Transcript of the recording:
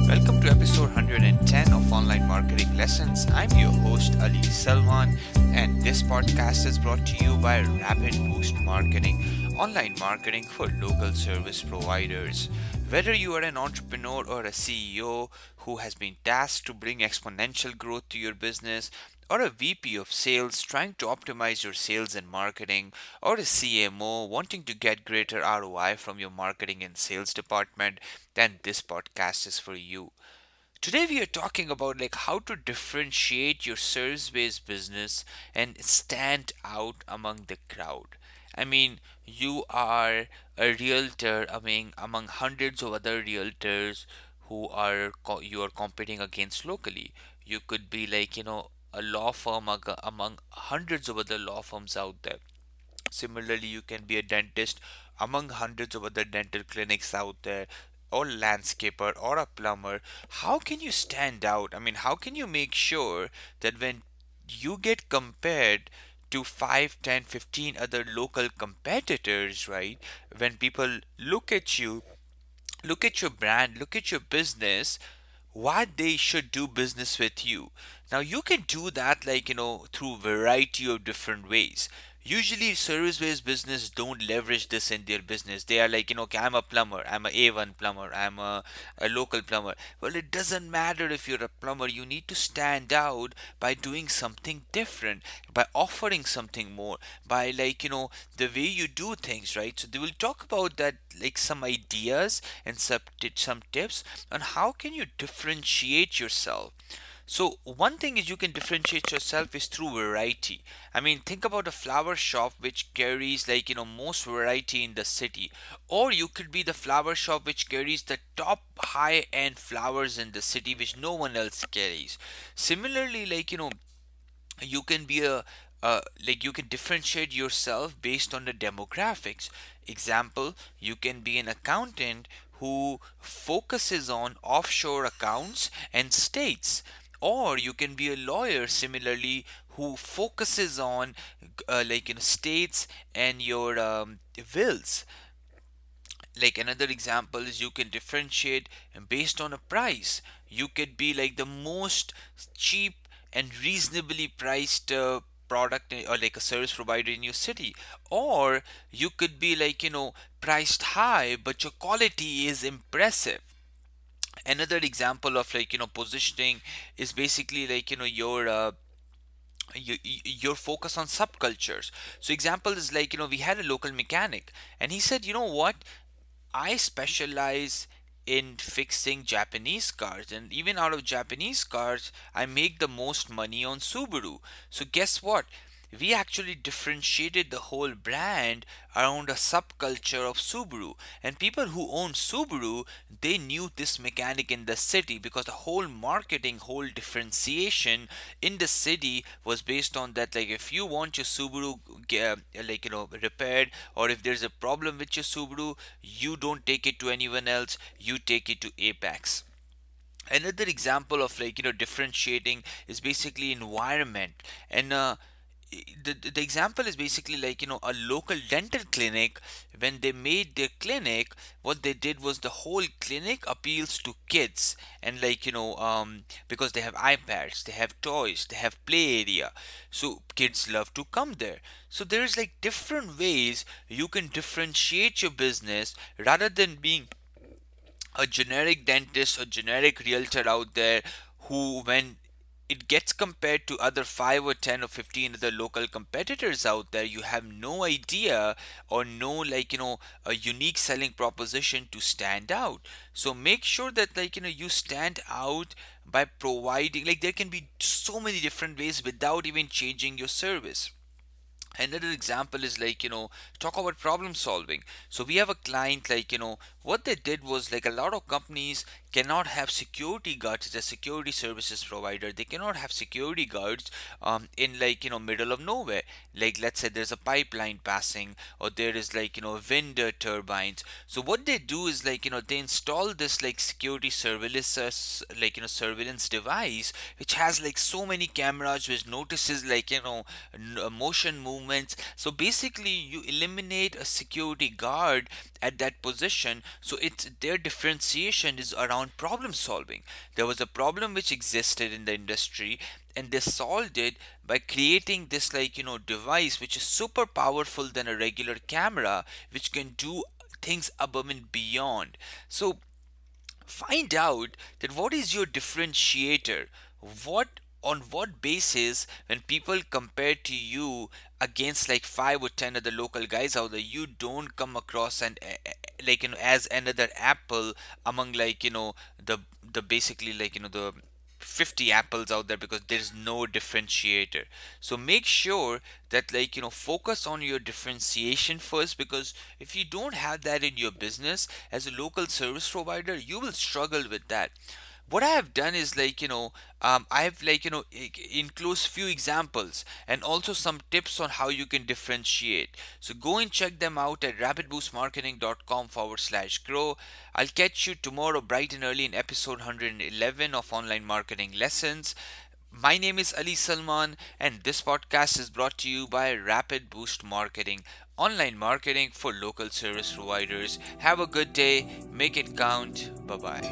Welcome to episode 110 of Online Marketing Lessons. I'm your host Ali Salman, and this podcast is brought to you by Rapid Boost Marketing, online marketing for local service providers. Whether you are an entrepreneur or a CEO who has been tasked to bring exponential growth to your business, or a VP of sales trying to optimize your sales and marketing, or a CMO wanting to get greater ROI from your marketing and sales department, then this podcast is for you. Today we are talking about how to differentiate your service-based business and stand out among the crowd. I mean, you are a realtor among hundreds of other realtors who you are competing against locally. You could be a law firm among hundreds of other law firms out there. Similarly, you can be a dentist among hundreds of other dental clinics out there, or landscaper or a plumber. How can you stand out? I mean, how can you make sure that when you get compared to 5, 10, 15 other local competitors, right? When people look at you, look at your brand, look at your business, why they should do business with you. Now you can do that through variety of different ways. Usually service-based business don't leverage this in their business. They are okay, I'm a plumber, I'm a A1 plumber, I'm a local plumber. Well, it doesn't matter if you're a plumber. You need to stand out by doing something different, by offering something more, by the way you do things, right? So they will talk about that, some ideas and some tips on how can you differentiate yourself. So one thing is you can differentiate yourself is through variety. I mean, think about a flower shop which carries most variety in the city, or you could be the flower shop which carries the top high end flowers in the city which no one else carries. Similarly, you can be you can differentiate yourself based on the demographics. Example, you can be an accountant who focuses on offshore accounts and states, or you can be a lawyer similarly who focuses on states and your wills. Like another example is you can differentiate based on a price. You could be like the most cheap and reasonably priced product or like a service provider in your city, or you could be priced high but your quality is impressive. Another example of positioning is basically your focus on subcultures. So example is we had a local mechanic and he said, you know what, I specialize in fixing Japanese cars, and even out of Japanese cars, I make the most money on Subaru. So, guess what? We actually differentiated the whole brand around a subculture of Subaru. And people who own Subaru, they knew this mechanic in the city because the whole marketing, whole differentiation in the city was based on that. Like, if you want your Subaru repaired, or if there's a problem with your Subaru, you don't take it to anyone else, you take it to Apex. Another example of differentiating is basically environment. And the example is basically a local dental clinic. When they made their clinic, what they did was the whole clinic appeals to kids, and because they have iPads, they have toys, they have play area, so kids love to come there. So there's different ways you can differentiate your business rather than being a generic dentist or generic realtor out there who, when it gets compared to other 5 or 10 or 15 other local competitors out there, you have no idea or no a unique selling proposition to stand out. So make sure that you stand out by providing, there can be so many different ways without even changing your service. Another example is talk about problem solving. So we have a client, what they did was, a lot of companies cannot have security guards. It's a security services provider, they cannot have security guards in middle of nowhere. Like, let's say there's a pipeline passing, or there is wind turbines. So what they do is they install this security surveillance surveillance device which has so many cameras which notices motion movements. So basically you eliminate a security guard at that position, So it's their differentiation is around problem solving. There was a problem which existed in the industry, and they solved it by creating this device which is super powerful than a regular camera, which can do things above and beyond. So find out that what is your differentiator. What on what basis, when people compare to you against like 5 or 10 other local guys out there, you don't come across and as another apple among the basically the 50 apples out there, because there's no differentiator. So make sure that focus on your differentiation first, because if you don't have that in your business as a local service provider, you will struggle with that. What I have done is I have enclosed few examples and also some tips on how you can differentiate. So go and check them out at rapidboostmarketing.com/grow. I'll catch you tomorrow bright and early in episode 111 of Online Marketing Lessons. My name is Ali Salman, and this podcast is brought to you by Rapid Boost Marketing, online marketing for local service providers. Have a good day, make it count. Bye bye.